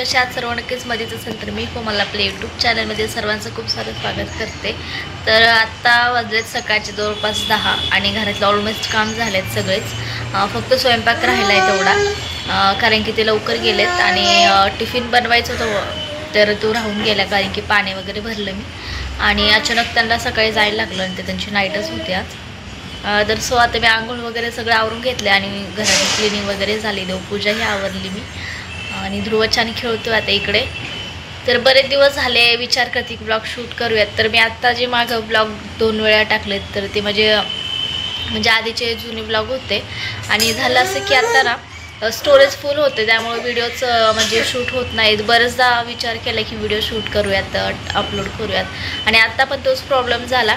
कशा आहात सर्व? नक्कीच मजेत असेल तर मी कोमल आपल्या यूट्यूब चॅनलमध्ये सर्वांचं खूप सारं स्वागत करते. तर आत्ता वाजलेत सकाळचे जवळपास 10 आणि घरातलं ऑलमोस्ट काम झालेत सगळेच. फक्त स्वयंपाक राहिला आहे तेवढा, कारण की ते लवकर गेलेत आणि टिफिन बनवायचं होतं तर तो राहून गेला, कारण की पाणी वगैरे भरलं मी आणि अचानक त्यांना सकाळी जायला लागलं आणि ते त्यांची नाईटच होती आज. तर सो आता मी आंघोळ वगैरे सगळं आवरून घेतले आणि घराची क्लिनिंग वगैरे झाली, देवपूजाही आवरली मी आणि ध्रुव छान खेळतोय आता इकडे. तर बरेच दिवस झाले विचार करते की ब्लॉग शूट करूयात. तर मी आत्ता जे मागं ब्लॉग 2 वेळा टाकलेत तर ते म्हणजे आधीचे जुने ब्लॉग होते आणि झालं असं की आता ना स्टोरेज फुल होते, त्यामुळे व्हिडिओच म्हणजे शूट होत नाहीत. बरेचदा विचार केला की व्हिडिओ शूट करूयात, अपलोड करूयात आणि आत्ता पण तोच प्रॉब्लेम झाला.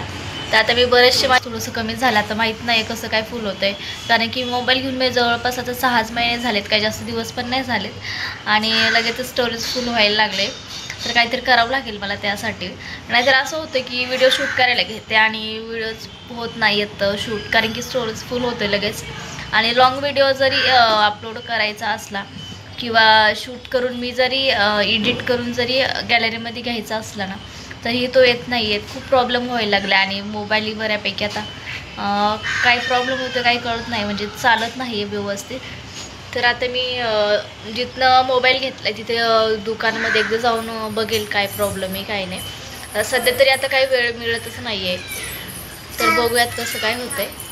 तर आता मी बरेचसे थोडंसं कमी झालं, आता माहीत नाही कसं काय फुल होतं आहे, कारण की मोबाईल घेऊन मी जवळपास आता 6 महिने झालेत, काही जास्त दिवस पण नाही झालेत आणि लगेच स्टोरेज फुल व्हायला लागले. तर काहीतरी करावं लागेल मला त्यासाठी, नाहीतर असं होतं की व्हिडिओ शूट करायला घेते आणि व्हिडिओज होत नाही आहेत शूट, कारण की स्टोरेज फुल होते लगेच. आणि लॉंग व्हिडिओ जरी अपलोड करायचा असला किंवा शूट करून मी जरी एडिट करून जरी गॅलरीमध्ये घ्यायचा असला ना तरी तो येत नाही आहेत. खूप प्रॉब्लेम व्हायला लागला आणि मोबाईलही बऱ्यापैकी आता काय प्रॉब्लेम होतं काही कळत नाही, म्हणजे चालत नाही आहे व्यवस्थित. तर आता मी जिथनं मोबाईल घेतला तिथे दुकानामध्ये एकदा जाऊन बघेल काय प्रॉब्लेम आहे काय नाही. सध्या तरी आता काही वेळ मिळतच नाही आहे, तर बघूयात कसं काय होतं आहे.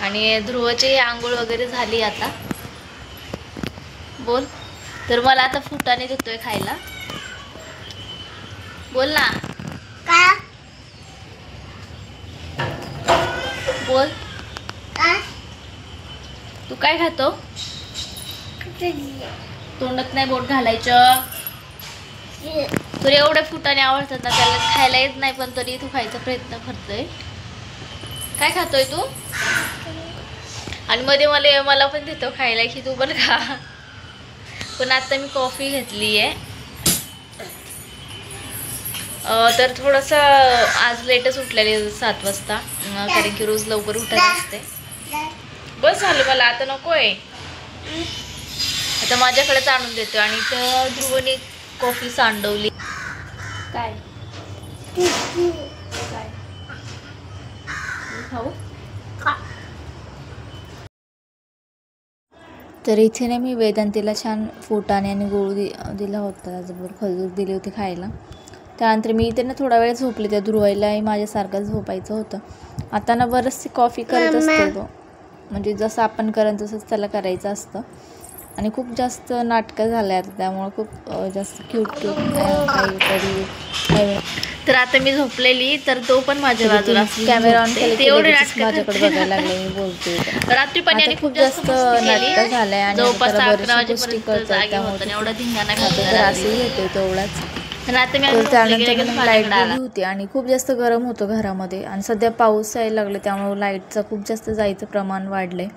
आणि ध्रुवची आंघोळ वगैरे झाली आता. बोल. तर मला आता फुटाणे देतोय खायला. बोल ना. बोल. तू काय खातो? तोंडात नाही बोट घालायचं. तुला एवढे फुटाणे आवडतात ना, त्याला खायला येत नाही पण तरी तू खायचा प्रयत्न करतोय. काय खातोय तू? आणि मध्ये मला पण देतो खायला की तू पण खा. पण आता मी कॉफी घेतली आहे. तर थोडंसं आज लेटच उठलेले 7 वाजता, कारण की रोज लवकर उठत असते. बस झालं मला, आता नको आहे. आता माझ्याकडेच आणून देतो आणि तर ध्रुवने कॉफी सांडवली. काय काय खाऊ? तर इथे ना मी वेदांतीला छान फुटाणे आणि गोळू दिला होता, त्याचबरोबर खजूर दिली होती खायला. त्यानंतर मी इथे ना थोडा वेळ झोपले, त्या ध्रुवायलाही माझ्यासारखं झोपायचं होतं. आता ना बरंचशी कॉफी करत असतो तो, म्हणजे जसं आपण करत तसंच त्याला करायचं असतं आणि खूप जास्त नाटकं झालं आहे आता, त्यामुळे खूप जास्त क्यूट काहीतरी. तर आता मी झोपलेली तर तो पण माझ्या बाजूला कॅमेरा ऑन केले, एवढे माझ्याकडे बघायला लागले. मी बोलते रात्री पण याने खूप जास्त नाटक झालंय आणि जवळपास 11 गोष्टी करतात, त्यामुळे एवढा धिंगाणा तर असंही होते तेवढाच. आता मी तर त्यानंतर लाईट गेली होती आणि खूप जास्त गरम होतं घरामध्ये आणि सध्या पाऊस यायला लागले, त्यामुळे लाईटचं खूप जास्त जायचं प्रमाण वाढलंय.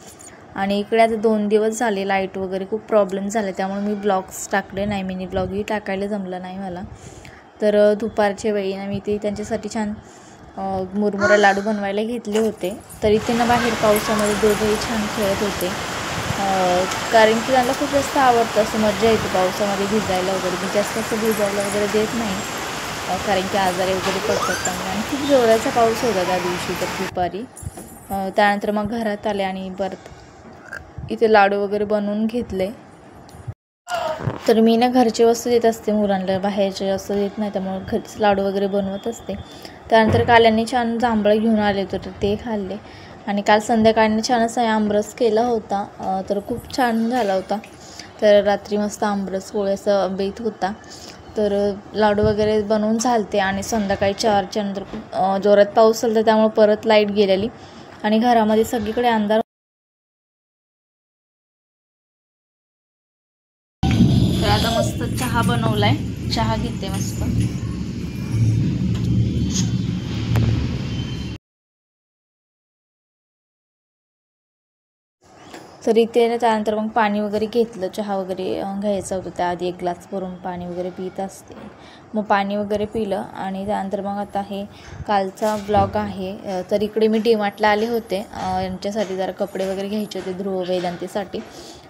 आणि इकडे आता 2 दिवस झाले लाईट वगैरे खूप प्रॉब्लेम झाले, त्यामुळे मी ब्लॉग्स टाकले नाही, मिनी ब्लॉगही टाकायला जमलं नाही मला. तर दुपारच्या वेळी ना मी ते त्यांच्यासाठी छान मुरमुरा लाडू बनवायला घेतले होते. तर इथे ना बाहेर पावसामध्ये दोघंही छान खेळत होते, कारण की त्यांना खूप जास्त आवडतं, असं मजा येते पावसामध्ये भिजायला वगैरे. मी जास्त असं भिजायला वगैरे देत नाही, कारण की आजारी वगैरे पडतात त्यामुळे. आणि खूप जोराचा पाऊस होता त्या दिवशी तर दुपारी. त्यानंतर मग घरात आले आणि परत इथे लाडू वगैरे बनवून घेतले. तर मी ना घरची वस्तू देत असते मुलांना, बाहेरचे जास्त देत नाही, त्यामुळे घरच लाडू वगैरे बनवत असते. त्यानंतर काल यांनी छान जांभळं घेऊन आले होते तर ते खाल्ले आणि काल संध्याकाळी छान असा आमरस केला होता, तर खूप छान झाला होता. तर रात्री मस्त आमरस पोळी असं बेत होता. तर लाडू वगैरे बनवून झालते आणि संध्याकाळी 4च्या नंतर खूप जोरात पाऊस चालता, त्यामुळे परत लाईट गेलेली आणि घरामध्ये सगळीकडे अंधार. तर आता मस्त चहा बनवलाय, चहा घेते मस्त. तर इथे त्यानंतर मग पाणी वगैरे घेतलं, चहा वगैरे घ्यायचं होतं, त्याआधी 1 ग्लास भरून पाणी वगैरे पित असते. मग पाणी वगैरे पिलं आणि त्यानंतर मग आता हे कालचा ब्लॉग आहे. तर इकडे मी डीमार्टला आले होते यांच्यासाठी, जरा कपडे वगैरे घ्यायचे होते ध्रुव वेदांतीसाठी.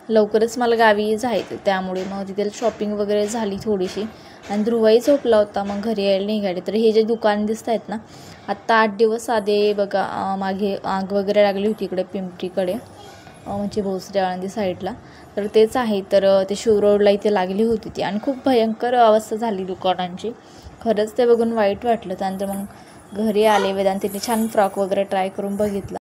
लवकरच मला गावी जायचं, त्यामुळे मग तिथे शॉपिंग वगैरे झाली थोडीशी आणि ध्रुवही झोपला होता. मग घरी यायला निघाले. तर हे जे दुकान दिसत आहेत ना, आत्ता 8 दिवस आधी बघा मागे आग वगैरे लागली होती इकडे पिंपरीकडे, म्हणजे भोसरी आळंदी साईडला. तर तेच आहे. तर ते शिव रोडला इथे लागली होती ती आणि खूप भयंकर अवस्था झाली दुकानांची. खरंच ते बघून वाईट वाटलं. त्यानंतर मग घरी आले. वेदांतीने छान फ्रॉक वगैरे ट्राय करून बघितला.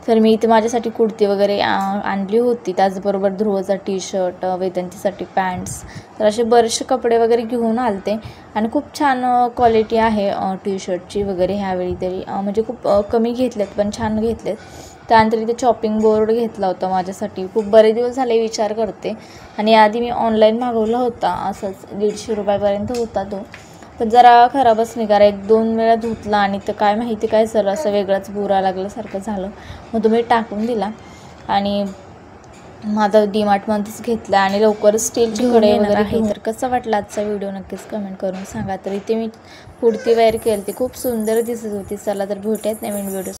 तर मी इथे माझ्यासाठी कुर्ती वगैरे आणली होती, त्याचबरोबर ध्रुवचा टी शर्ट, वेदांतीसाठी पॅन्ट्स. तर असे बरेचसे कपडे वगैरे घेऊन आलते आणि खूप छान क्वालिटी आहे टी शर्टची वगैरे ह्यावेळी तरी, म्हणजे खूप कमी घेतलेत पण छान घेतलेत. त्यानंतर इथे शॉपिंग बोर्ड घेतला होता माझ्यासाठी. खूप बरेच दिवस झाले विचार करते आणि आधी मी ऑनलाईन मागवला होता, असंच 150 रुपयापर्यंत होता तो. पण जरा खराबच निघाला. 1-2 वेळा धुतला आणि तर काय माहिती काय झालं, असं वेगळाच बुरा लागल्यासारखं झालं. मग तुम्ही टाकून दिला आणि माझा डीमार्टमध्येच घेतला आणि लवकरच स्टीलची कढई वगैरे आहे. तर कसा वाटला आजचा व्हिडिओ नक्कीच कमेंट करून सांगा. तर इथे मी कुर्ती वेअर केली, ती खूप सुंदर दिसत होती. चला तर भेटूयात नवीन व्हिडिओ.